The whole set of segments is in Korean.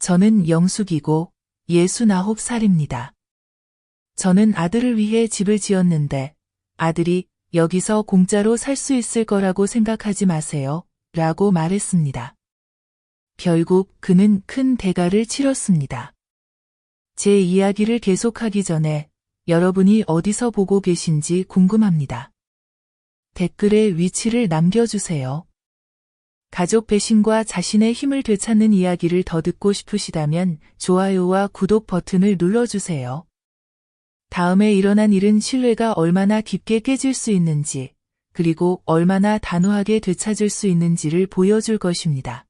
저는 영숙이고 69살입니다. 저는 아들을 위해 집을 지었는데 아들이 여기서 공짜로 살 수 있을 거라고 생각하지 마세요. 라고 말했습니다. 결국 그는 큰 대가를 치렀습니다. 제 이야기를 계속하기 전에 여러분이 어디서 보고 계신지 궁금합니다. 댓글에 위치를 남겨주세요. 가족 배신과 자신의 힘을 되찾는 이야기를 더 듣고 싶으시다면 좋아요와 구독 버튼을 눌러주세요. 다음에 일어난 일은 신뢰가 얼마나 깊게 깨질 수 있는지, 그리고 얼마나 단호하게 되찾을 수 있는지를 보여줄 것입니다.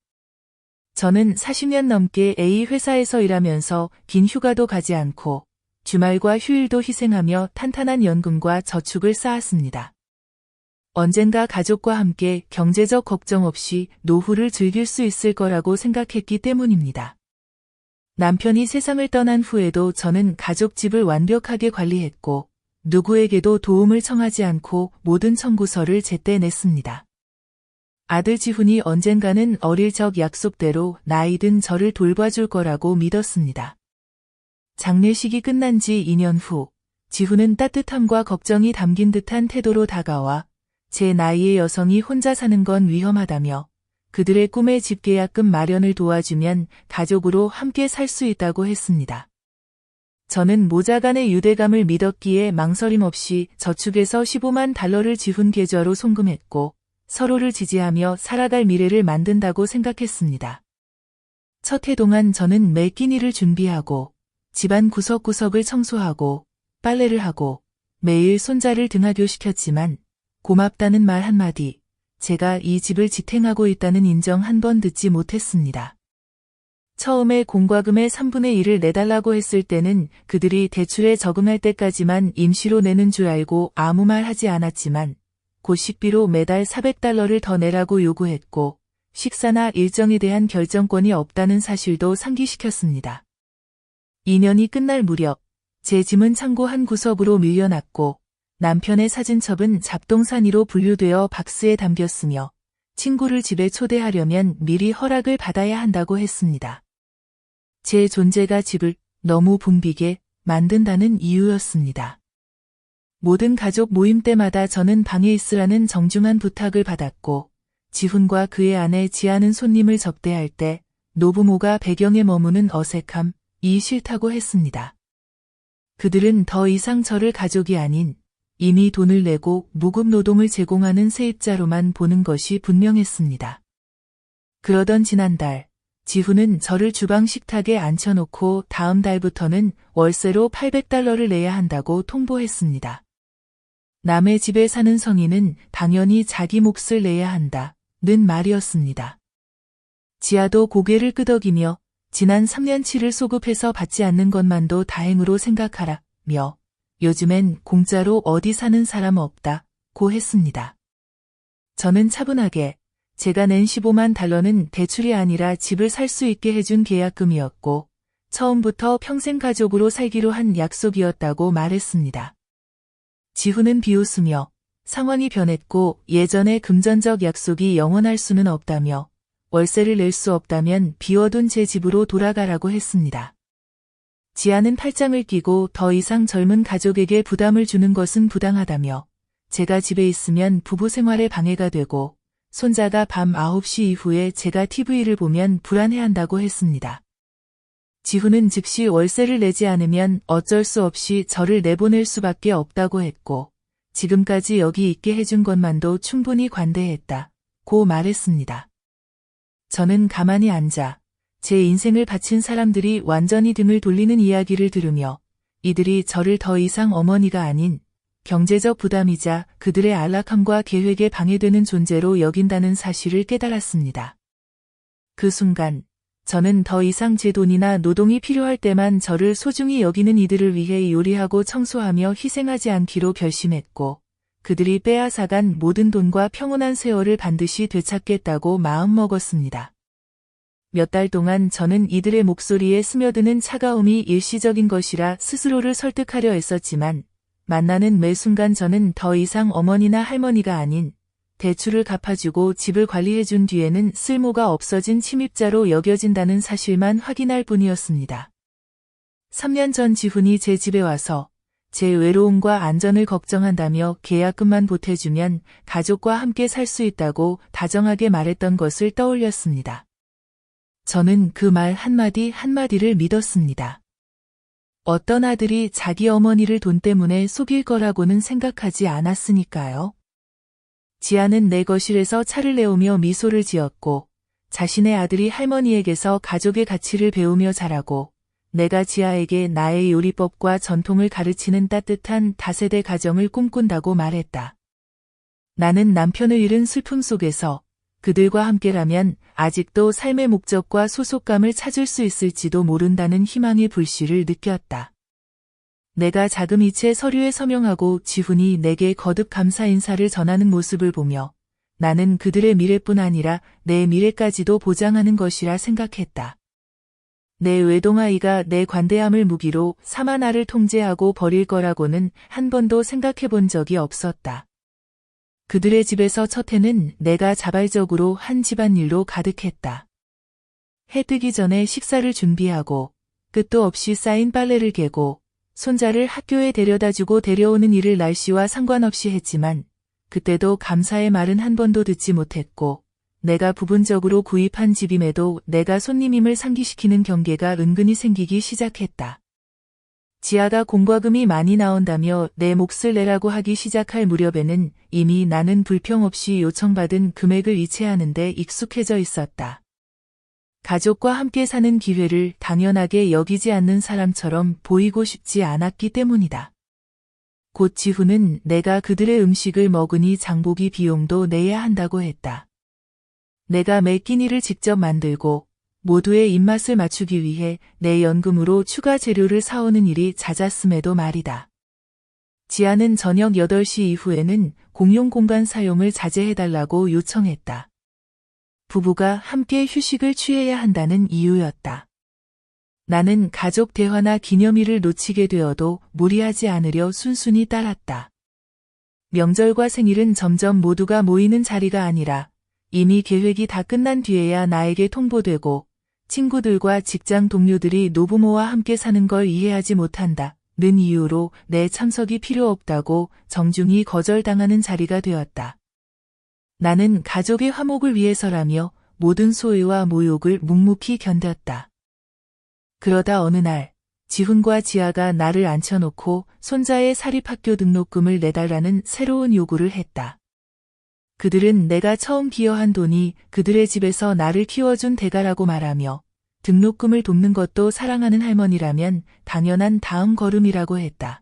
저는 40년 넘게 A 회사에서 일하면서 긴 휴가도 가지 않고 주말과 휴일도 희생하며 탄탄한 연금과 저축을 쌓았습니다. 언젠가 가족과 함께 경제적 걱정 없이 노후를 즐길 수 있을 거라고 생각했기 때문입니다. 남편이 세상을 떠난 후에도 저는 가족집을 완벽하게 관리했고 누구에게도 도움을 청하지 않고 모든 청구서를 제때 냈습니다. 아들 지훈이 언젠가는 어릴 적 약속대로 나이든 저를 돌봐줄 거라고 믿었습니다. 장례식이 끝난 지 2년 후 지훈은 따뜻함과 걱정이 담긴 듯한 태도로 다가와 제 나이의 여성이 혼자 사는 건 위험하다며 그들의 꿈의 집계약금 마련을 도와주면 가족으로 함께 살 수 있다고 했습니다. 저는 모자간의 유대감을 믿었기에 망설임 없이 저축해서 $15만 지훈 계좌로 송금했고 서로를 지지하며 살아갈 미래를 만든다고 생각했습니다. 첫 해 동안 저는 매 끼니를 준비하고 집안 구석구석을 청소하고 빨래를 하고 매일 손자를 등하교시켰지만 고맙다는 말 한마디, 제가 이 집을 지탱하고 있다는 인정 한 번 듣지 못했습니다. 처음에 공과금의 3분의 1을 내달라고 했을 때는 그들이 대출에 적응할 때까지만 임시로 내는 줄 알고 아무 말 하지 않았지만 곧 식비로 매달 $400를 더 내라고 요구했고 식사나 일정에 대한 결정권이 없다는 사실도 상기시켰습니다. 2년이 끝날 무렵 제 짐은 창고 한 구석으로 밀려났고 남편의 사진첩은 잡동사니로 분류되어 박스에 담겼으며 친구를 집에 초대하려면 미리 허락을 받아야 한다고 했습니다. 제 존재가 집을 너무 붐비게 만든다는 이유였습니다. 모든 가족 모임 때마다 저는 방에 있으라는 정중한 부탁을 받았고 지훈과 그의 아내 지아는 손님을 접대할 때 노부모가 배경에 머무는 어색함이 싫다고 했습니다. 그들은 더 이상 저를 가족이 아닌 이미 돈을 내고 무급 노동을 제공하는 세입자로만 보는 것이 분명했습니다. 그러던 지난달, 지훈은 저를 주방 식탁에 앉혀놓고 다음 달부터는 월세로 $800를 내야 한다고 통보했습니다. 남의 집에 사는 성인은 당연히 자기 몫을 내야 한다는 말이었습니다. 지아도 고개를 끄덕이며 지난 3년치를 소급해서 받지 않는 것만도 다행으로 생각하라며 요즘엔 공짜로 어디 사는 사람 없다고 했습니다. 저는 차분하게 제가 낸 $15만 대출이 아니라 집을 살 수 있게 해준 계약금이었고 처음부터 평생 가족으로 살기로 한 약속이었다고 말했습니다. 지훈은 비웃으며 상황이 변했고 예전의 금전적 약속이 영원할 수는 없다며 월세를 낼 수 없다면 비워둔 제 집으로 돌아가라고 했습니다. 지아는 팔짱을 끼고 더 이상 젊은 가족에게 부담을 주는 것은 부당하다며 제가 집에 있으면 부부 생활에 방해가 되고 손자가 밤 9시 이후에 제가 TV를 보면 불안해한다고 했습니다. 지훈은 즉시 월세를 내지 않으면 어쩔 수 없이 저를 내보낼 수밖에 없다고 했고 지금까지 여기 있게 해준 것만도 충분히 관대했다고 말했습니다. 저는 가만히 앉아 제 인생을 바친 사람들이 완전히 등을 돌리는 이야기를 들으며 이들이 저를 더 이상 어머니가 아닌 경제적 부담이자 그들의 안락함과 계획에 방해되는 존재로 여긴다는 사실을 깨달았습니다. 그 순간 저는 더 이상 제 돈이나 노동이 필요할 때만 저를 소중히 여기는 이들을 위해 요리하고 청소하며 희생하지 않기로 결심했고 그들이 빼앗아간 모든 돈과 평온한 세월을 반드시 되찾겠다고 마음먹었습니다. 몇 달 동안 저는 이들의 목소리에 스며드는 차가움이 일시적인 것이라 스스로를 설득하려 애썼지만 만나는 매 순간 저는 더 이상 어머니나 할머니가 아닌 대출을 갚아주고 집을 관리해준 뒤에는 쓸모가 없어진 침입자로 여겨진다는 사실만 확인할 뿐이었습니다. 3년 전 지훈이 제 집에 와서 제 외로움과 안전을 걱정한다며 계약금만 보태주면 가족과 함께 살 수 있다고 다정하게 말했던 것을 떠올렸습니다. 저는 그 말 한마디 한마디를 믿었습니다. 어떤 아들이 자기 어머니를 돈 때문에 속일 거라고는 생각하지 않았으니까요. 지아는 내 거실에서 차를 내오며 미소를 지었고 자신의 아들이 할머니에게서 가족의 가치를 배우며 자라고 내가 지아에게 나의 요리법과 전통을 가르치는 따뜻한 다세대 가정을 꿈꾼다고 말했다. 나는 남편을 잃은 슬픔 속에서 그들과 함께라면 아직도 삶의 목적과 소속감을 찾을 수 있을지도 모른다는 희망의 불씨를 느꼈다. 내가 자그미체 서류에 서명하고 지훈이 내게 거듭 감사 인사를 전하는 모습을 보며 나는 그들의 미래뿐 아니라 내 미래까지도 보장하는 것이라 생각했다. 내 외동아이가 내 관대함을 무기로 사마나를 통제하고 버릴 거라고는 한 번도 생각해 본 적이 없었다. 그들의 집에서 첫 해는 내가 자발적으로 한 집안일로 가득했다. 해 뜨기 전에 식사를 준비하고 끝도 없이 쌓인 빨래를 개고 손자를 학교에 데려다주고 데려오는 일을 날씨와 상관없이 했지만 그때도 감사의 말은 한 번도 듣지 못했고 내가 부분적으로 구입한 집임에도 내가 손님임을 상기시키는 경계가 은근히 생기기 시작했다. 지아가 공과금이 많이 나온다며 내 몫을 내라고 하기 시작할 무렵에는 이미 나는 불평 없이 요청받은 금액을 이체하는 데 익숙해져 있었다. 가족과 함께 사는 기회를 당연하게 여기지 않는 사람처럼 보이고 싶지 않았기 때문이다. 곧 지훈은 내가 그들의 음식을 먹으니 장보기 비용도 내야 한다고 했다. 내가 매 끼니를 직접 만들고 모두의 입맛을 맞추기 위해 내 연금으로 추가 재료를 사오는 일이 잦았음에도 말이다. 지아는 저녁 8시 이후에는 공용 공간 사용을 자제해달라고 요청했다. 부부가 함께 휴식을 취해야 한다는 이유였다. 나는 가족 대화나 기념일을 놓치게 되어도 무리하지 않으려 순순히 따랐다. 명절과 생일은 점점 모두가 모이는 자리가 아니라 이미 계획이 다 끝난 뒤에야 나에게 통보되고 친구들과 직장 동료들이 노부모와 함께 사는 걸 이해하지 못한다는 이유로 내 참석이 필요 없다고 정중히 거절당하는 자리가 되었다. 나는 가족의 화목을 위해서라며 모든 소외와 모욕을 묵묵히 견뎠다. 그러다 어느 날 지훈과 지아가 나를 앉혀놓고 손자의 사립학교 등록금을 내달라는 새로운 요구를 했다. 그들은 내가 처음 기여한 돈이 그들의 집에서 나를 키워준 대가라고 말하며 등록금을 돕는 것도 사랑하는 할머니라면 당연한 다음 걸음이라고 했다.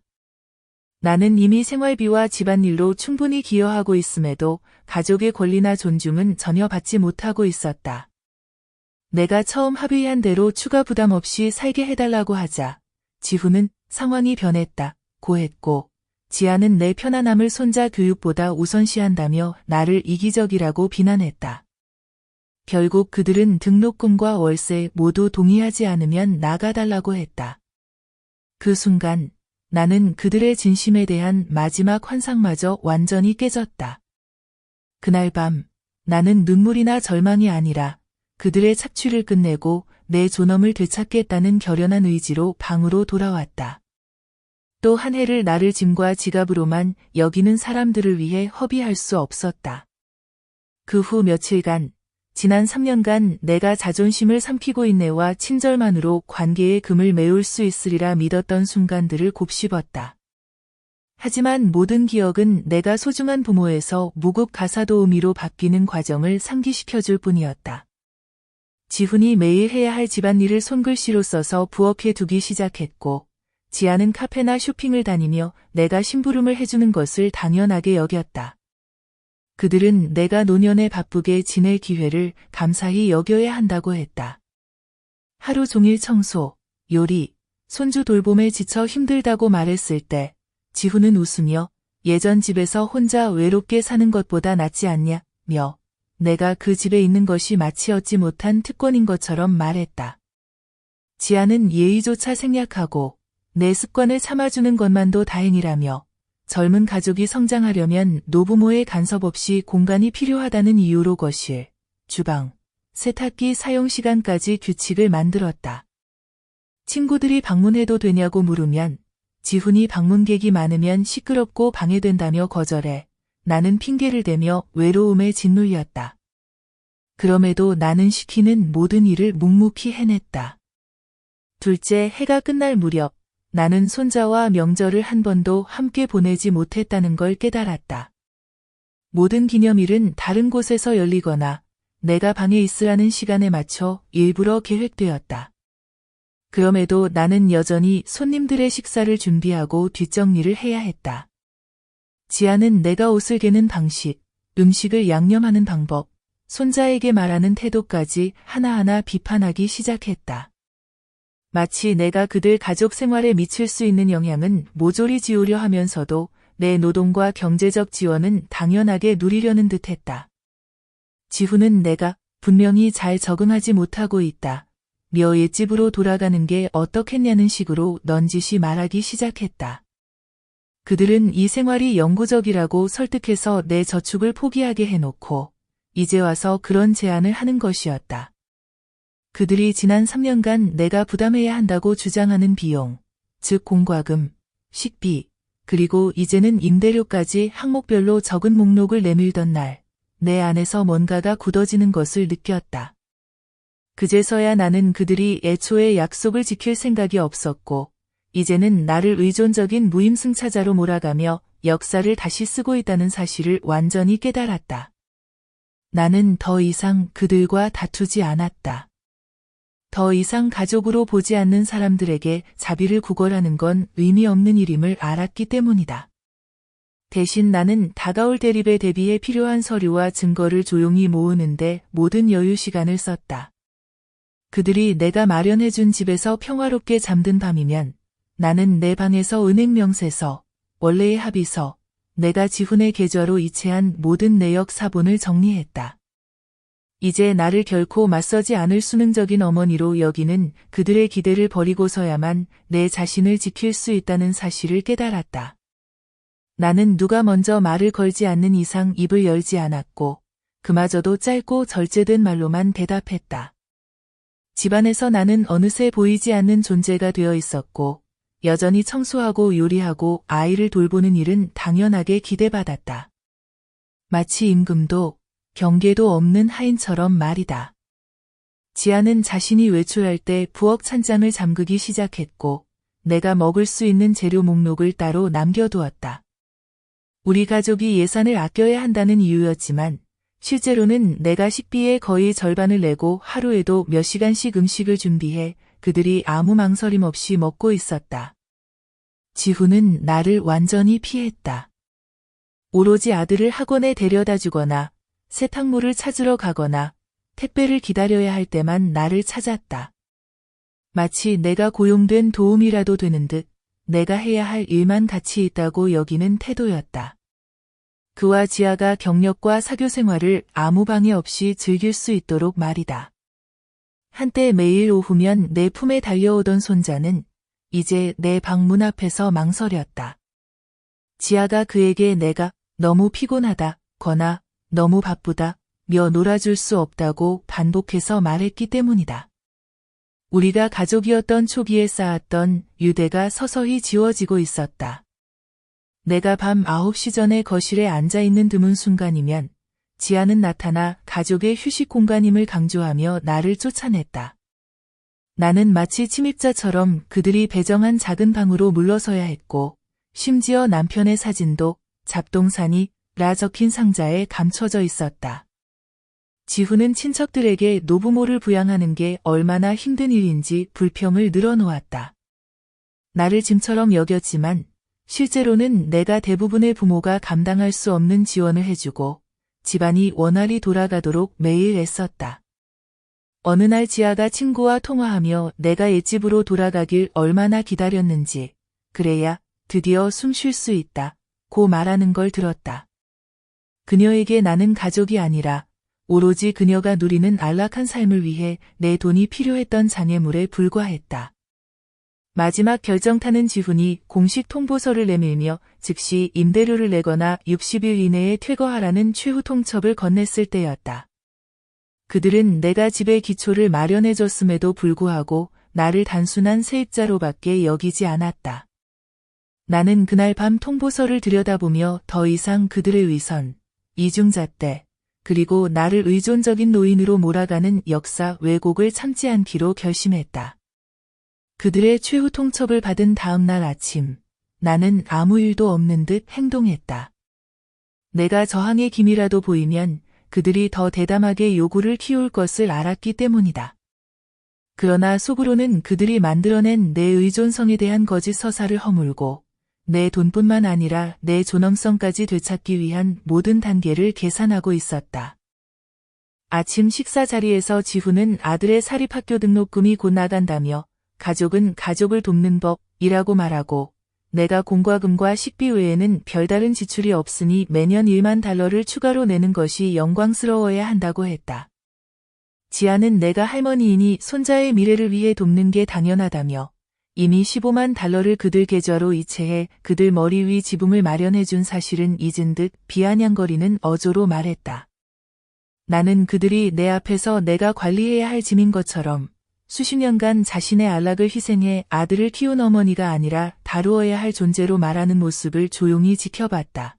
나는 이미 생활비와 집안일로 충분히 기여하고 있음에도 가족의 권리나 존중은 전혀 받지 못하고 있었다. 내가 처음 합의한 대로 추가 부담 없이 살게 해달라고 하자 지훈은 상황이 변했다고 했고 지아는 내 편안함을 손자 교육보다 우선시한다며 나를 이기적이라고 비난했다. 결국 그들은 등록금과 월세 모두 동의하지 않으면 나가달라고 했다. 그 순간 나는 그들의 진심에 대한 마지막 환상마저 완전히 깨졌다. 그날 밤 나는 눈물이나 절망이 아니라 그들의 착취를 끝내고 내 존엄을 되찾겠다는 결연한 의지로 방으로 돌아왔다. 또 한 해를 나를 짐과 지갑으로만 여기는 사람들을 위해 허비할 수 없었다. 그 후 며칠간, 지난 3년간 내가 자존심을 삼키고 인내와 친절만으로 관계의 금을 메울 수 있으리라 믿었던 순간들을 곱씹었다. 하지만 모든 기억은 내가 소중한 부모에서 무급 가사도우미로 바뀌는 과정을 상기시켜줄 뿐이었다. 지훈이 매일 해야 할 집안일을 손글씨로 써서 부엌에 두기 시작했고, 지아는 카페나 쇼핑을 다니며 내가 심부름을 해주는 것을 당연하게 여겼다. 그들은 내가 노년에 바쁘게 지낼 기회를 감사히 여겨야 한다고 했다. 하루 종일 청소, 요리, 손주 돌봄에 지쳐 힘들다고 말했을 때 지훈은 웃으며 예전 집에서 혼자 외롭게 사는 것보다 낫지 않냐며 내가 그 집에 있는 것이 마치 얻지 못한 특권인 것처럼 말했다. 지아는 예의조차 생략하고 내 습관을 참아주는 것만도 다행이라며 젊은 가족이 성장하려면 노부모의 간섭 없이 공간이 필요하다는 이유로 거실, 주방, 세탁기 사용 시간까지 규칙을 만들었다. 친구들이 방문해도 되냐고 물으면 지훈이 방문객이 많으면 시끄럽고 방해된다며 거절해 나는 핑계를 대며 외로움에 짓눌렸다. 그럼에도 나는 시키는 모든 일을 묵묵히 해냈다. 둘째, 해가 끝날 무렵 나는 손자와 명절을 한 번도 함께 보내지 못했다는 걸 깨달았다. 모든 기념일은 다른 곳에서 열리거나 내가 방에 있으라는 시간에 맞춰 일부러 계획되었다. 그럼에도 나는 여전히 손님들의 식사를 준비하고 뒷정리를 해야 했다. 지아는 내가 옷을 개는 방식, 음식을 양념하는 방법, 손자에게 말하는 태도까지 하나하나 비판하기 시작했다. 마치 내가 그들 가족 생활에 미칠 수 있는 영향은 모조리 지우려 하면서도 내 노동과 경제적 지원은 당연하게 누리려는 듯했다. 지훈은 내가 분명히 잘 적응하지 못하고 있다. 며 옛집으로 돌아가는 게 어떻겠냐는 식으로 넌지시 말하기 시작했다. 그들은 이 생활이 영구적이라고 설득해서 내 저축을 포기하게 해놓고 이제 와서 그런 제안을 하는 것이었다. 그들이 지난 3년간 내가 부담해야 한다고 주장하는 비용, 즉 공과금, 식비, 그리고 이제는 임대료까지 항목별로 적은 목록을 내밀던 날, 내 안에서 뭔가가 굳어지는 것을 느꼈다. 그제서야 나는 그들이 애초에 약속을 지킬 생각이 없었고, 이제는 나를 의존적인 무임승차자로 몰아가며 역사를 다시 쓰고 있다는 사실을 완전히 깨달았다. 나는 더 이상 그들과 다투지 않았다. 더 이상 가족으로 보지 않는 사람들에게 자비를 구걸하는 건 의미 없는 일임을 알았기 때문이다. 대신 나는 다가올 대립에 대비해 필요한 서류와 증거를 조용히 모으는데 모든 여유 시간을 썼다. 그들이 내가 마련해준 집에서 평화롭게 잠든 밤이면 나는 내 방에서 은행 명세서, 원래의 합의서, 내가 지훈의 계좌로 이체한 모든 내역 사본을 정리했다. 이제 나를 결코 맞서지 않을 수능적인 어머니로 여기는 그들의 기대를 버리고서야만 내 자신을 지킬 수 있다는 사실을 깨달았다. 나는 누가 먼저 말을 걸지 않는 이상 입을 열지 않았고 그마저도 짧고 절제된 말로만 대답했다. 집안에서 나는 어느새 보이지 않는 존재가 되어 있었고 여전히 청소하고 요리하고 아이를 돌보는 일은 당연하게 기대받았다. 마치 임금도 경계도 없는 하인처럼 말이다. 지아는 자신이 외출할 때 부엌 찬장을 잠그기 시작했고 내가 먹을 수 있는 재료 목록을 따로 남겨두었다. 우리 가족이 예산을 아껴야 한다는 이유였지만 실제로는 내가 식비의 거의 절반을 내고 하루에도 몇 시간씩 음식을 준비해 그들이 아무 망설임 없이 먹고 있었다. 지훈은 나를 완전히 피했다. 오로지 아들을 학원에 데려다 주거나 세탁물을 찾으러 가거나 택배를 기다려야 할 때만 나를 찾았다. 마치 내가 고용된 도움이라도 되는 듯 내가 해야 할 일만 가치 있다고 여기는 태도였다. 그와 지아가 경력과 사교 생활을 아무 방해 없이 즐길 수 있도록 말이다. 한때 매일 오후면 내 품에 달려오던 손자는 이제 내 방 문 앞에서 망설였다. 지아가 그에게 내가 너무 피곤하다, 거나 너무 바쁘다, 며 놀아줄 수 없다고 반복해서 말했기 때문이다. 우리가 가족이었던 초기에 쌓았던 유대가 서서히 지워지고 있었다. 내가 밤 9시 전에 거실에 앉아있는 드문 순간이면 지아는 나타나 가족의 휴식 공간임을 강조하며 나를 쫓아냈다. 나는 마치 침입자처럼 그들이 배정한 작은 방으로 물러서야 했고 심지어 남편의 사진도 잡동사니 라 적힌 상자에 감춰져 있었다. 지훈은 친척들에게 노부모를 부양하는 게 얼마나 힘든 일인지 불평을 늘어놓았다. 나를 짐처럼 여겼지만 실제로는 내가 대부분의 부모가 감당할 수 없는 지원을 해주고 집안이 원활히 돌아가도록 매일 애썼다. 어느 날 지아가 친구와 통화하며 내가 옛집으로 돌아가길 얼마나 기다렸는지, 그래야 드디어 숨 쉴 수 있다 고 말하는 걸 들었다. 그녀에게 나는 가족이 아니라 오로지 그녀가 누리는 안락한 삶을 위해 내 돈이 필요했던 장애물에 불과했다. 마지막 결정타는 지훈이 공식 통보서를 내밀며 즉시 임대료를 내거나 60일 이내에 퇴거하라는 최후 통첩을 건넸을 때였다. 그들은 내가 집의 기초를 마련해줬음에도 불구하고 나를 단순한 세입자로밖에 여기지 않았다. 나는 그날 밤 통보서를 들여다보며 더 이상 그들의 위선, 이중잣대, 그리고 나를 의존적인 노인으로 몰아가는 역사 왜곡을 참지 않기로 결심했다. 그들의 최후 통첩을 받은 다음 날 아침, 나는 아무 일도 없는 듯 행동했다. 내가 저항의 기미라도 보이면 그들이 더 대담하게 요구를 키울 것을 알았기 때문이다. 그러나 속으로는 그들이 만들어낸 내 의존성에 대한 거짓 서사를 허물고 내 돈뿐만 아니라 내 존엄성까지 되찾기 위한 모든 단계를 계산하고 있었다. 아침 식사 자리에서 지훈은 아들의 사립학교 등록금이 곧 나간다며 가족은 가족을 돕는 법이라고 말하고 내가 공과금과 식비 외에는 별다른 지출이 없으니 매년 1만 달러를 추가로 내는 것이 영광스러워야 한다고 했다. 지아는 내가 할머니이니 손자의 미래를 위해 돕는 게 당연하다며 이미 15만 달러를 그들 계좌로 이체해 그들 머리 위 지붕을 마련해준 사실은 잊은 듯 비아냥거리는 어조로 말했다. 나는 그들이 내 앞에서 내가 관리해야 할 짐인 것처럼 수십 년간 자신의 안락을 희생해 아들을 키운 어머니가 아니라 다루어야 할 존재로 말하는 모습을 조용히 지켜봤다.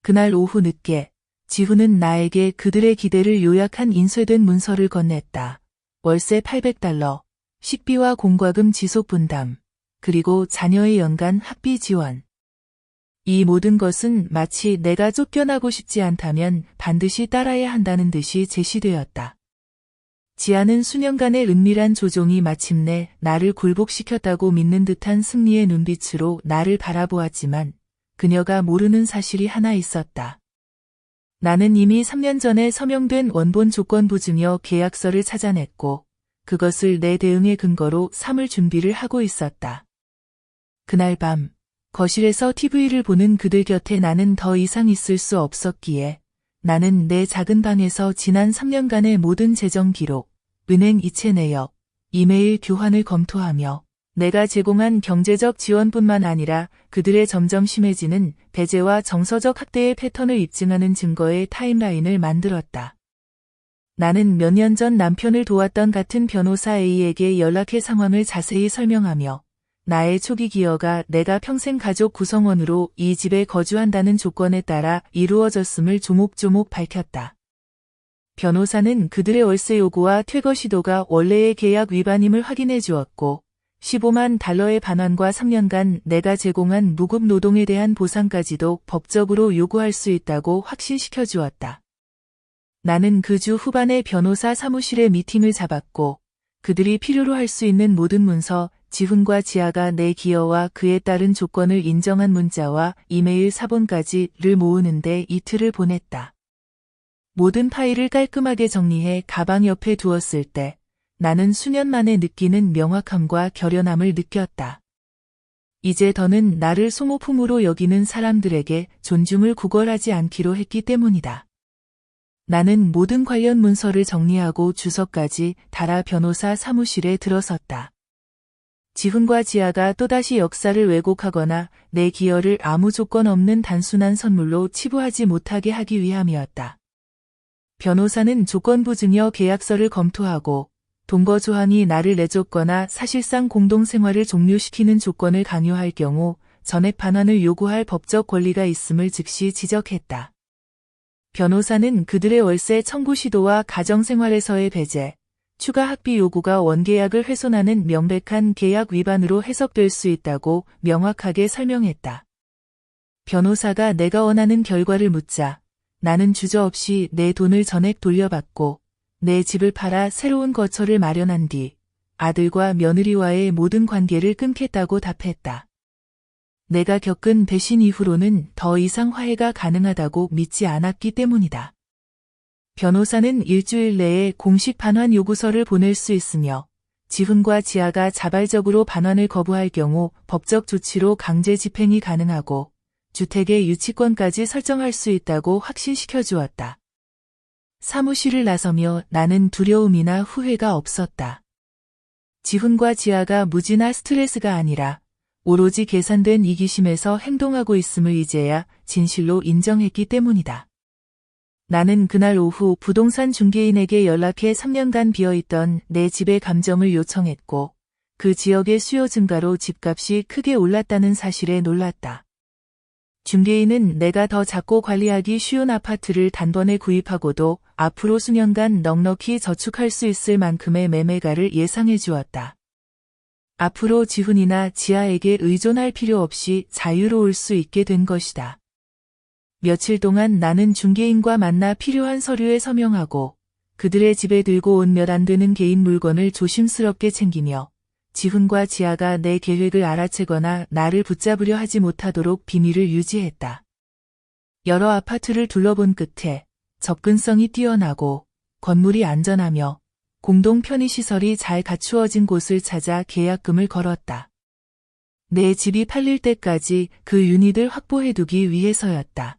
그날 오후 늦게 지훈은 나에게 그들의 기대를 요약한 인쇄된 문서를 건넸다. 월세 800달러, 식비와 공과금 지속 분담, 그리고 자녀의 연간 학비 지원. 이 모든 것은 마치 내가 쫓겨나고 싶지 않다면 반드시 따라야 한다는 듯이 제시되었다. 지아는 수년간의 은밀한 조종이 마침내 나를 굴복시켰다고 믿는 듯한 승리의 눈빛으로 나를 바라보았지만 그녀가 모르는 사실이 하나 있었다. 나는 이미 3년 전에 서명된 원본 조건부증여 계약서를 찾아냈고 그것을 내 대응의 근거로 삼을 준비를 하고 있었다. 그날 밤 거실에서 TV를 보는 그들 곁에 나는 더 이상 있을 수 없었기에 나는 내 작은 방에서 지난 3년간의 모든 재정 기록, 은행 이체 내역, 이메일 교환을 검토하며 내가 제공한 경제적 지원뿐만 아니라 그들의 점점 심해지는 배제와 정서적 학대의 패턴을 입증하는 증거의 타임라인을 만들었다. 나는 몇 년 전 남편을 도왔던 같은 변호사 A에게 연락해 상황을 자세히 설명하며 나의 초기 기여가 내가 평생 가족 구성원으로 이 집에 거주한다는 조건에 따라 이루어졌음을 조목조목 밝혔다. 변호사는 그들의 월세 요구와 퇴거 시도가 원래의 계약 위반임을 확인해 주었고 15만 달러의 반환과 3년간 내가 제공한 무급 노동에 대한 보상까지도 법적으로 요구할 수 있다고 확신시켜 주었다. 나는 그 주 후반에 변호사 사무실에 미팅을 잡았고 그들이 필요로 할 수 있는 모든 문서, 지훈과 지아가 내 기여와 그에 따른 조건을 인정한 문자와 이메일 사본까지를 모으는데 이틀을 보냈다. 모든 파일을 깔끔하게 정리해 가방 옆에 두었을 때 나는 수년 만에 느끼는 명확함과 결연함을 느꼈다. 이제 더는 나를 소모품으로 여기는 사람들에게 존중을 구걸하지 않기로 했기 때문이다. 나는 모든 관련 문서를 정리하고 주소까지 달아 변호사 사무실에 들어섰다. 지훈과 지아가 또다시 역사를 왜곡하거나 내 기여를 아무 조건 없는 단순한 선물로 치부하지 못하게 하기 위함이었다. 변호사는 조건부증여 계약서를 검토하고 동거 조항이 나를 내쫓거나 사실상 공동생활을 종료시키는 조건을 강요할 경우 전액 반환을 요구할 법적 권리가 있음을 즉시 지적했다. 변호사는 그들의 월세 청구 시도와 가정생활에서의 배제, 추가 학비 요구가 원계약을 훼손하는 명백한 계약 위반으로 해석될 수 있다고 명확하게 설명했다. 변호사가 내가 원하는 결과를 묻자 나는 주저없이 내 돈을 전액 돌려받고 내 집을 팔아 새로운 거처를 마련한 뒤 아들과 며느리와의 모든 관계를 끊겠다고 답했다. 내가 겪은 배신 이후로는 더 이상 화해가 가능하다고 믿지 않았기 때문이다. 변호사는 일주일 내에 공식 반환 요구서를 보낼 수 있으며 지훈과 지아가 자발적으로 반환을 거부할 경우 법적 조치로 강제 집행이 가능하고 주택의 유치권까지 설정할 수 있다고 확신시켜 주었다. 사무실을 나서며 나는 두려움이나 후회가 없었다. 지훈과 지아가 무지나 스트레스가 아니라 오로지 계산된 이기심에서 행동하고 있음을 이제야 진실로 인정했기 때문이다. 나는 그날 오후 부동산 중개인에게 연락해 3년간 비어있던 내 집의 감정을 요청했고 그 지역의 수요 증가로 집값이 크게 올랐다는 사실에 놀랐다. 중개인은 내가 더 작고 관리하기 쉬운 아파트를 단번에 구입하고도 앞으로 수년간 넉넉히 저축할 수 있을 만큼의 매매가를 예상해 주었다. 앞으로 지훈이나 지아에게 의존할 필요 없이 자유로울 수 있게 된 것이다. 며칠 동안 나는 중개인과 만나 필요한 서류에 서명하고 그들의 집에 들고 온 몇 안 되는 개인 물건을 조심스럽게 챙기며 지훈과 지아가 내 계획을 알아채거나 나를 붙잡으려 하지 못하도록 비밀을 유지했다. 여러 아파트를 둘러본 끝에 접근성이 뛰어나고 건물이 안전하며 공동 편의시설이 잘 갖추어진 곳을 찾아 계약금을 걸었다. 내 집이 팔릴 때까지 그 유닛을 확보해두기 위해서였다.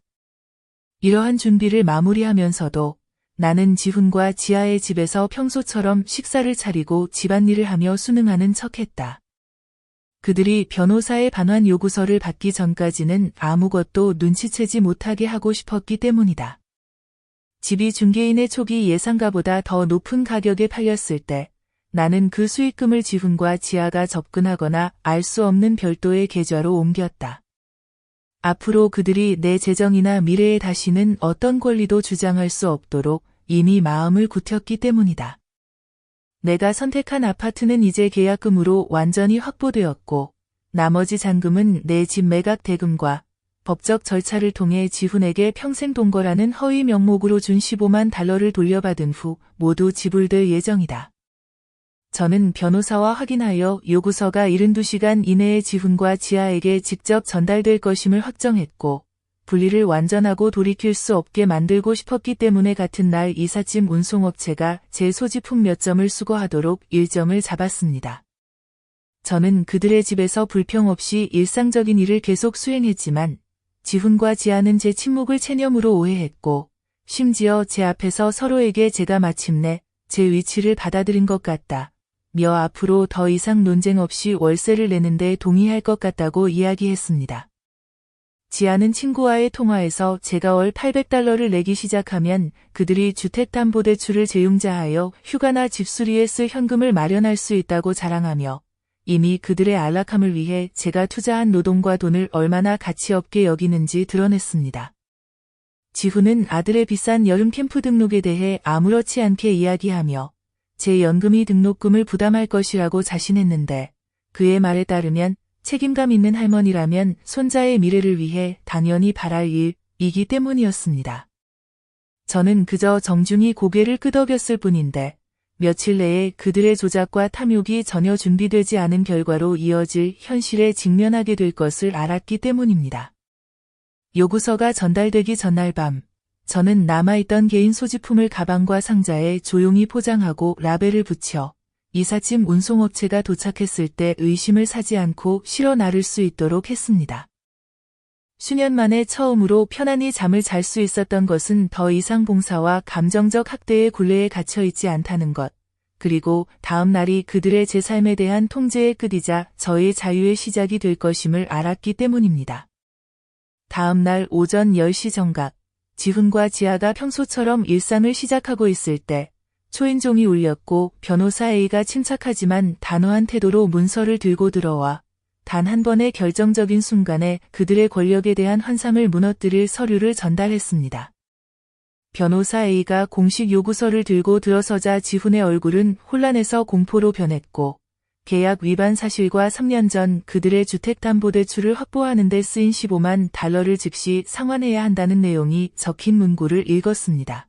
이러한 준비를 마무리하면서도 나는 지훈과 지아의 집에서 평소처럼 식사를 차리고 집안일을 하며 순응하는 척했다. 그들이 변호사의 반환 요구서를 받기 전까지는 아무것도 눈치채지 못하게 하고 싶었기 때문이다. 집이 중개인의 초기 예상가보다 더 높은 가격에 팔렸을 때 나는 그 수익금을 지훈과 지아가 접근하거나 알 수 없는 별도의 계좌로 옮겼다. 앞으로 그들이 내 재정이나 미래에 다시는 어떤 권리도 주장할 수 없도록 이미 마음을 굳혔기 때문이다. 내가 선택한 아파트는 이제 계약금으로 완전히 확보되었고 나머지 잔금은 내 집 매각 대금과 법적 절차를 통해 지훈에게 평생 동거라는 허위 명목으로 준 $15만 돌려받은 후 모두 지불될 예정이다. 저는 변호사와 확인하여 요구서가 72시간 이내에 지훈과 지아에게 직접 전달될 것임을 확정했고 분리를 완전하고 돌이킬 수 없게 만들고 싶었기 때문에 같은 날 이삿짐 운송업체가 제 소지품 몇 점을 수거하도록 일정을 잡았습니다. 저는 그들의 집에서 불평 없이 일상적인 일을 계속 수행했지만 지훈과 지아는 제 침묵을 체념으로 오해했고 심지어 제 앞에서 서로에게 제가 마침내 제 위치를 받아들인 것 같다. 며 앞으로 더 이상 논쟁 없이 월세를 내는데 동의할 것 같다고 이야기했습니다. 지아는 친구와의 통화에서 제가 월 $800를 내기 시작하면 그들이 주택담보대출을 재융자하여 휴가나 집수리에 쓸 현금을 마련할 수 있다고 자랑하며 이미 그들의 안락함을 위해 제가 투자한 노동과 돈을 얼마나 가치 없게 여기는지 드러냈습니다. 지훈은 아들의 비싼 여름 캠프 등록에 대해 아무렇지 않게 이야기하며 제 연금이 등록금을 부담할 것이라고 자신했는데 그의 말에 따르면 책임감 있는 할머니라면 손자의 미래를 위해 당연히 바랄 일이기 때문이었습니다. 저는 그저 정중히 고개를 끄덕였을 뿐인데 며칠 내에 그들의 조작과 탐욕이 전혀 준비되지 않은 결과로 이어질 현실에 직면하게 될 것을 알았기 때문입니다. 요구서가 전달되기 전날 밤, 저는 남아있던 개인 소지품을 가방과 상자에 조용히 포장하고 라벨을 붙여 이삿짐 운송업체가 도착했을 때 의심을 사지 않고 실어 나를 수 있도록 했습니다. 수년 만에 처음으로 편안히 잠을 잘 수 있었던 것은 더 이상 봉사와 감정적 학대의 굴레에 갇혀 있지 않다는 것, 그리고 다음 날이 그들의 제 삶에 대한 통제의 끝이자 저의 자유의 시작이 될 것임을 알았기 때문입니다. 다음 날 오전 10시 정각, 지훈과 지아가 평소처럼 일상을 시작하고 있을 때 초인종이 울렸고 변호사 A가 침착하지만 단호한 태도로 문서를 들고 들어와 단 한 번의 결정적인 순간에 그들의 권력에 대한 환상을 무너뜨릴 서류를 전달했습니다. 변호사 A가 공식 요구서를 들고 들어서자 지훈의 얼굴은 혼란에서 공포로 변했고 계약 위반 사실과 3년 전 그들의 주택담보대출을 확보하는 데 쓰인 $15만 즉시 상환해야 한다는 내용이 적힌 문구를 읽었습니다.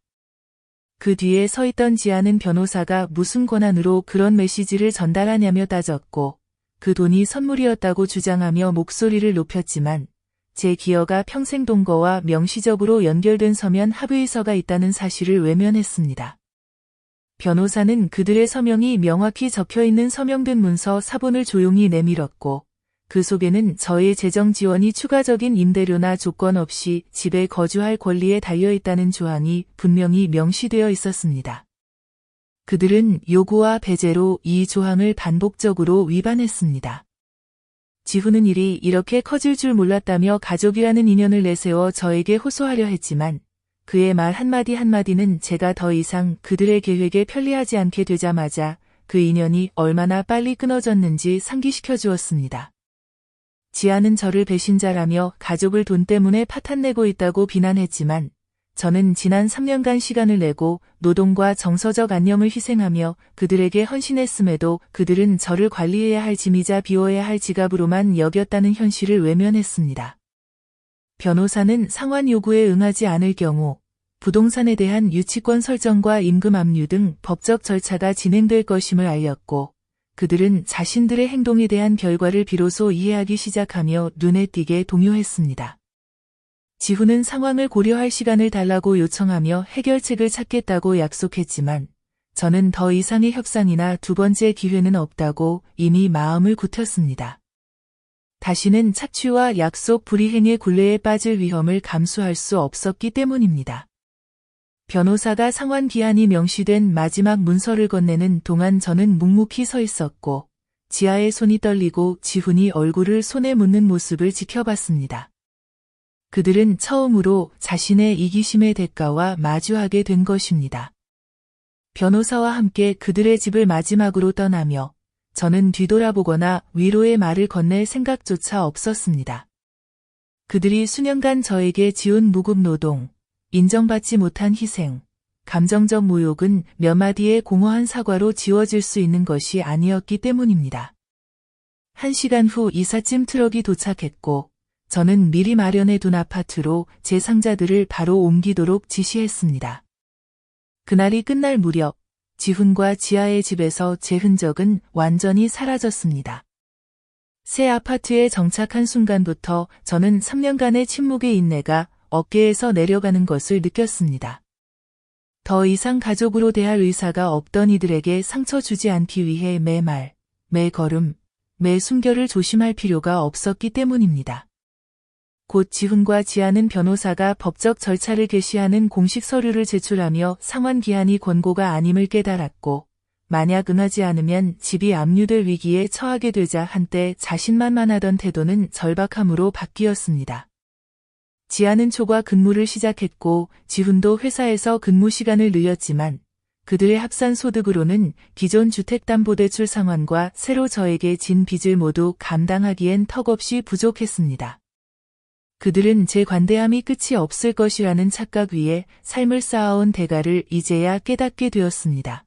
그 뒤에 서 있던 지아는 변호사가 무슨 권한으로 그런 메시지를 전달하냐며 따졌고 그 돈이 선물이었다고 주장하며 목소리를 높였지만 제 기여가 평생 동거와 명시적으로 연결된 서면 합의서가 있다는 사실을 외면했습니다. 변호사는 그들의 서명이 명확히 적혀있는 서명된 문서 사본을 조용히 내밀었고 그 속에는 저의 재정 지원이 추가적인 임대료나 조건 없이 집에 거주할 권리에 달려있다는 조항이 분명히 명시되어 있었습니다. 그들은 요구와 배제로 이 조항을 반복적으로 위반했습니다. 지훈은 일이 이렇게 커질 줄 몰랐다며 가족이라는 인연을 내세워 저에게 호소하려 했지만 그의 말 한마디 한마디는 제가 더 이상 그들의 계획에 편리하지 않게 되자마자 그 인연이 얼마나 빨리 끊어졌는지 상기시켜 주었습니다. 지아는 저를 배신자라며 가족을 돈 때문에 파탄내고 있다고 비난했지만 저는 지난 3년간 시간을 내고 노동과 정서적 안녕을 희생하며 그들에게 헌신했음에도 그들은 저를 관리해야 할 짐이자 비워야 할 지갑으로만 여겼다는 현실을 외면했습니다. 변호사는 상환 요구에 응하지 않을 경우 부동산에 대한 유치권 설정과 임금 압류 등 법적 절차가 진행될 것임을 알렸고 그들은 자신들의 행동에 대한 결과를 비로소 이해하기 시작하며 눈에 띄게 동요했습니다. 지훈은 상황을 고려할 시간을 달라고 요청하며 해결책을 찾겠다고 약속했지만 저는 더 이상의 협상이나 두 번째 기회는 없다고 이미 마음을 굳혔습니다. 다시는 착취와 약속 불이행의 굴레에 빠질 위험을 감수할 수 없었기 때문입니다. 변호사가 상환 기한이 명시된 마지막 문서를 건네는 동안 저는 묵묵히 서 있었고 지아의 손이 떨리고 지훈이 얼굴을 손에 묻는 모습을 지켜봤습니다. 그들은 처음으로 자신의 이기심의 대가와 마주하게 된 것입니다. 변호사와 함께 그들의 집을 마지막으로 떠나며 저는 뒤돌아보거나 위로의 말을 건넬 생각조차 없었습니다. 그들이 수년간 저에게 지은 무급 노동, 인정받지 못한 희생, 감정적 모욕은 몇 마디의 공허한 사과로 지워질 수 있는 것이 아니었기 때문입니다. 1시간 후 이삿짐 트럭이 도착했고 저는 미리 마련해둔 아파트로 제 상자들을 바로 옮기도록 지시했습니다. 그날이 끝날 무렵 지훈과 지아의 집에서 제 흔적은 완전히 사라졌습니다. 새 아파트에 정착한 순간부터 저는 3년간의 침묵의 인내가 어깨에서 내려가는 것을 느꼈습니다. 더 이상 가족으로 대할 의사가 없던 이들에게 상처 주지 않기 위해 매 말, 매 걸음, 매 숨결을 조심할 필요가 없었기 때문입니다. 곧 지훈과 지아는 변호사가 법적 절차를 개시하는 공식 서류를 제출하며 상환 기한이 권고가 아님을 깨달았고 만약 응하지 않으면 집이 압류될 위기에 처하게 되자 한때 자신만만하던 태도는 절박함으로 바뀌었습니다. 지아는 초과 근무를 시작했고 지훈도 회사에서 근무 시간을 늘렸지만 그들의 합산 소득으로는 기존 주택담보대출 상환과 새로 저에게 진 빚을 모두 감당하기엔 턱없이 부족했습니다. 그들은 제 관대함이 끝이 없을 것이라는 착각 위에 삶을 쌓아온 대가를 이제야 깨닫게 되었습니다.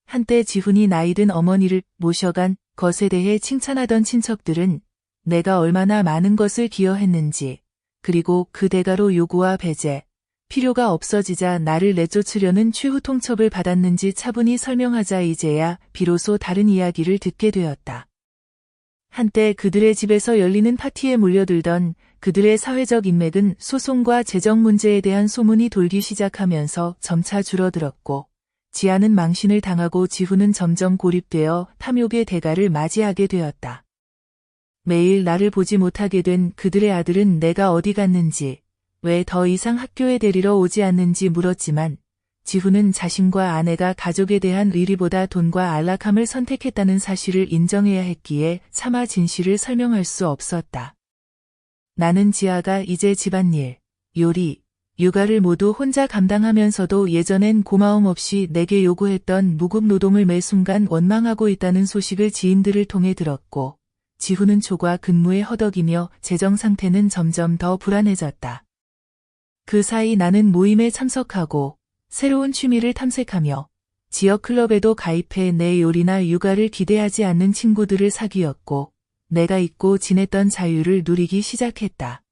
한때 지훈이 나이든 어머니를 모셔간 것에 대해 칭찬하던 친척들은 내가 얼마나 많은 것을 기여했는지, 그리고 그 대가로 요구와 배제, 필요가 없어지자 나를 내쫓으려는 최후 통첩을 받았는지 차분히 설명하자 이제야 비로소 다른 이야기를 듣게 되었다. 한때 그들의 집에서 열리는 파티에 몰려들던 그들의 사회적 인맥은 소송과 재정 문제에 대한 소문이 돌기 시작하면서 점차 줄어들었고 지아는 망신을 당하고 지훈은 점점 고립되어 탐욕의 대가를 맞이하게 되었다. 매일 나를 보지 못하게 된 그들의 아들은 내가 어디 갔는지, 왜 더 이상 학교에 데리러 오지 않는지 물었지만 지훈은 자신과 아내가 가족에 대한 의리보다 돈과 안락함을 선택했다는 사실을 인정해야 했기에 차마 진실을 설명할 수 없었다. 나는 지아가 이제 집안일, 요리, 육아를 모두 혼자 감당하면서도 예전엔 고마움 없이 내게 요구했던 무급 노동을 매 순간 원망하고 있다는 소식을 지인들을 통해 들었고 지훈은 초과 근무에 허덕이며 재정 상태는 점점 더 불안해졌다. 그 사이 나는 모임에 참석하고 새로운 취미를 탐색하며 지역 클럽에도 가입해 내 요리나 육아를 기대하지 않는 친구들을 사귀었고 내가 잊고 지냈던 자유를 누리기 시작했다.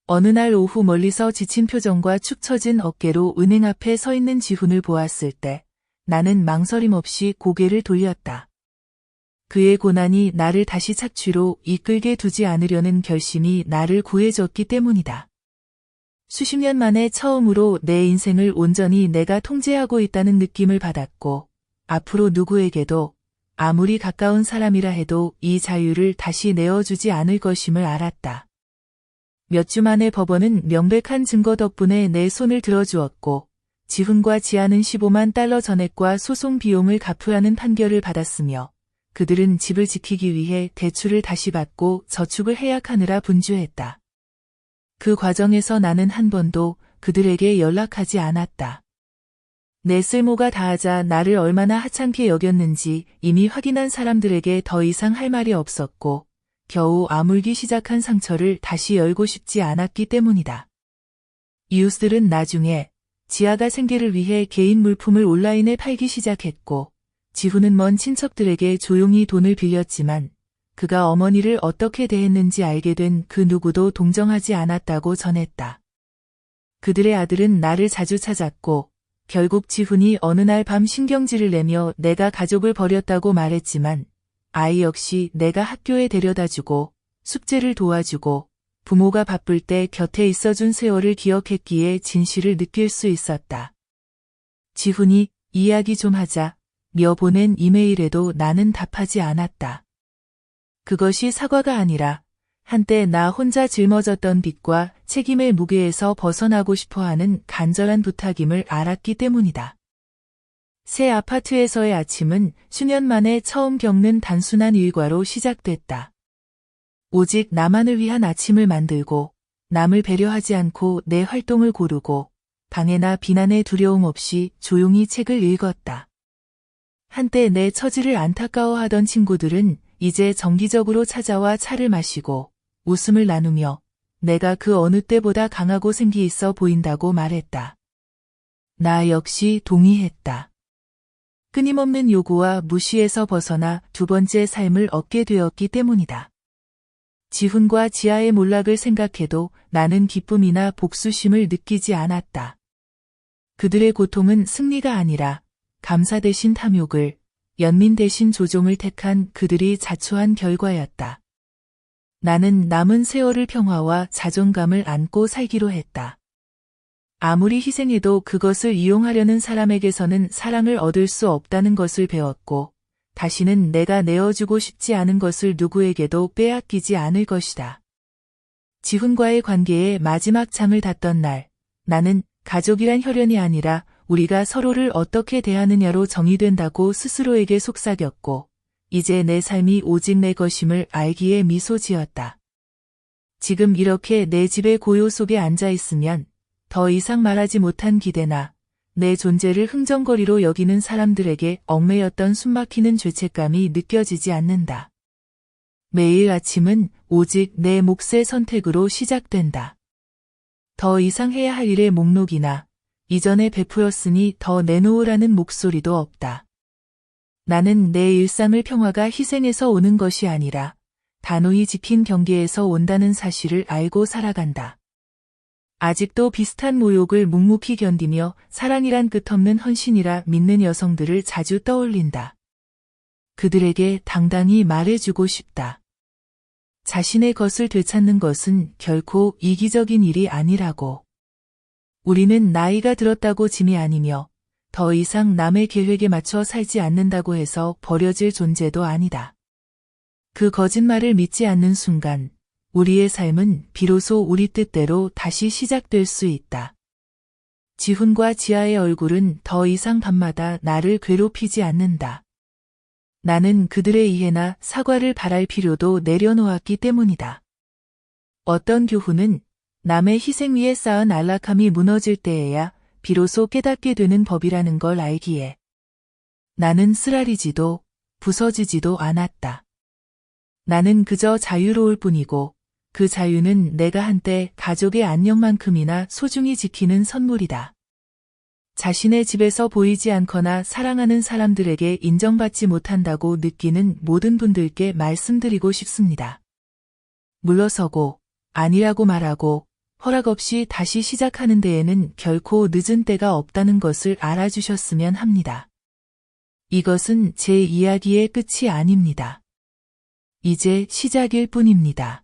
어느 날 오후 멀리서 지친 표정과 축 처진 어깨로 은행 앞에 서 있는 지훈을 보았을 때 나는 망설임 없이 고개를 돌렸다. 그의 고난이 나를 다시 착취로 이끌게 두지 않으려는 결심이 나를 구해줬기 때문이다. 수십 년 만에 처음으로 내 인생을 온전히 내가 통제하고 있다는 느낌을 받았고 앞으로 누구에게도 아무리 가까운 사람이라 해도 이 자유를 다시 내어주지 않을 것임을 알았다. 몇 주 만에 법원은 명백한 증거 덕분에 내 손을 들어주었고 지훈과 지아는 15만 달러 전액과 소송 비용을 갚아야 하는 판결을 받았으며 그들은 집을 지키기 위해 대출을 다시 받고 저축을 해약하느라 분주했다. 그 과정에서 나는 한 번도 그들에게 연락하지 않았다. 내 쓸모가 다하자 나를 얼마나 하찮게 여겼는지 이미 확인한 사람들에게 더 이상 할 말이 없었고 겨우 아물기 시작한 상처를 다시 열고 싶지 않았기 때문이다. 이웃들은 나중에 지아가 생계를 위해 개인 물품을 온라인에 팔기 시작했고 지훈은 먼 친척들에게 조용히 돈을 빌렸지만 그가 어머니를 어떻게 대했는지 알게 된 그 누구도 동정하지 않았다고 전했다. 그들의 아들은 나를 자주 찾았고 결국 지훈이 어느 날 밤 신경질을 내며 내가 가족을 버렸다고 말했지만 아이 역시 내가 학교에 데려다주고 숙제를 도와주고 부모가 바쁠 때 곁에 있어준 세월을 기억했기에 진실을 느낄 수 있었다. 지훈이 이야기 좀 하자 며 보낸 이메일에도 나는 답하지 않았다. 그것이 사과가 아니라 한때 나 혼자 짊어졌던 빚과 책임의 무게에서 벗어나고 싶어하는 간절한 부탁임을 알았기 때문이다. 새 아파트에서의 아침은 수년 만에 처음 겪는 단순한 일과로 시작됐다. 오직 나만을 위한 아침을 만들고 남을 배려하지 않고 내 활동을 고르고 방해나 비난의 두려움 없이 조용히 책을 읽었다. 한때 내 처지를 안타까워하던 친구들은 이제 정기적으로 찾아와 차를 마시고 웃음을 나누며 내가 그 어느 때보다 강하고 생기 있어 보인다고 말했다. 나 역시 동의했다. 끊임없는 요구와 무시에서 벗어나 두 번째 삶을 얻게 되었기 때문이다. 지훈과 지아의 몰락을 생각해도 나는 기쁨이나 복수심을 느끼지 않았다. 그들의 고통은 승리가 아니라 감사 대신 탐욕을, 연민 대신 조종을 택한 그들이 자초한 결과였다. 나는 남은 세월을 평화와 자존감을 안고 살기로 했다. 아무리 희생해도 그것을 이용하려는 사람에게서는 사랑을 얻을 수 없다는 것을 배웠고 다시는 내가 내어주고 싶지 않은 것을 누구에게도 빼앗기지 않을 것이다. 지훈과의 관계에 마지막 잠을 잤던 날, 나는 가족이란 혈연이 아니라 우리가 서로를 어떻게 대하느냐로 정의된다고 스스로에게 속삭였고 이제 내 삶이 오직 내 것임을 알기에 미소 지었다. 지금 이렇게 내 집의 고요 속에 앉아 있으면 더 이상 말하지 못한 기대나 내 존재를 흥정거리로 여기는 사람들에게 얽매였던 숨막히는 죄책감이 느껴지지 않는다. 매일 아침은 오직 내 몫의 선택으로 시작된다. 더 이상 해야 할 일의 목록이나 이전에 베풀었으니 더 내놓으라는 목소리도 없다. 나는 내 일상을 평화가 희생에서 오는 것이 아니라 단호히 지킨 경계에서 온다는 사실을 알고 살아간다. 아직도 비슷한 모욕을 묵묵히 견디며 사랑이란 끝없는 헌신이라 믿는 여성들을 자주 떠올린다. 그들에게 당당히 말해주고 싶다. 자신의 것을 되찾는 것은 결코 이기적인 일이 아니라고. 우리는 나이가 들었다고 짐이 아니며 더 이상 남의 계획에 맞춰 살지 않는다고 해서 버려질 존재도 아니다. 그 거짓말을 믿지 않는 순간 우리의 삶은 비로소 우리 뜻대로 다시 시작될 수 있다. 지훈과 지아의 얼굴은 더 이상 밤마다 나를 괴롭히지 않는다. 나는 그들의 이해나 사과를 바랄 필요도 내려놓았기 때문이다. 어떤 교훈은 남의 희생 위에 쌓은 안락함이 무너질 때에야 비로소 깨닫게 되는 법이라는 걸 알기에 나는 쓰라리지도 부서지지도 않았다. 나는 그저 자유로울 뿐이고 그 자유는 내가 한때 가족의 안녕만큼이나 소중히 지키는 선물이다. 자신의 집에서 보이지 않거나 사랑하는 사람들에게 인정받지 못한다고 느끼는 모든 분들께 말씀드리고 싶습니다. 물러서고 아니라고 말하고 허락 없이 다시 시작하는 데에는 결코 늦은 때가 없다는 것을 알아주셨으면 합니다. 이것은 제 이야기의 끝이 아닙니다. 이제 시작일 뿐입니다.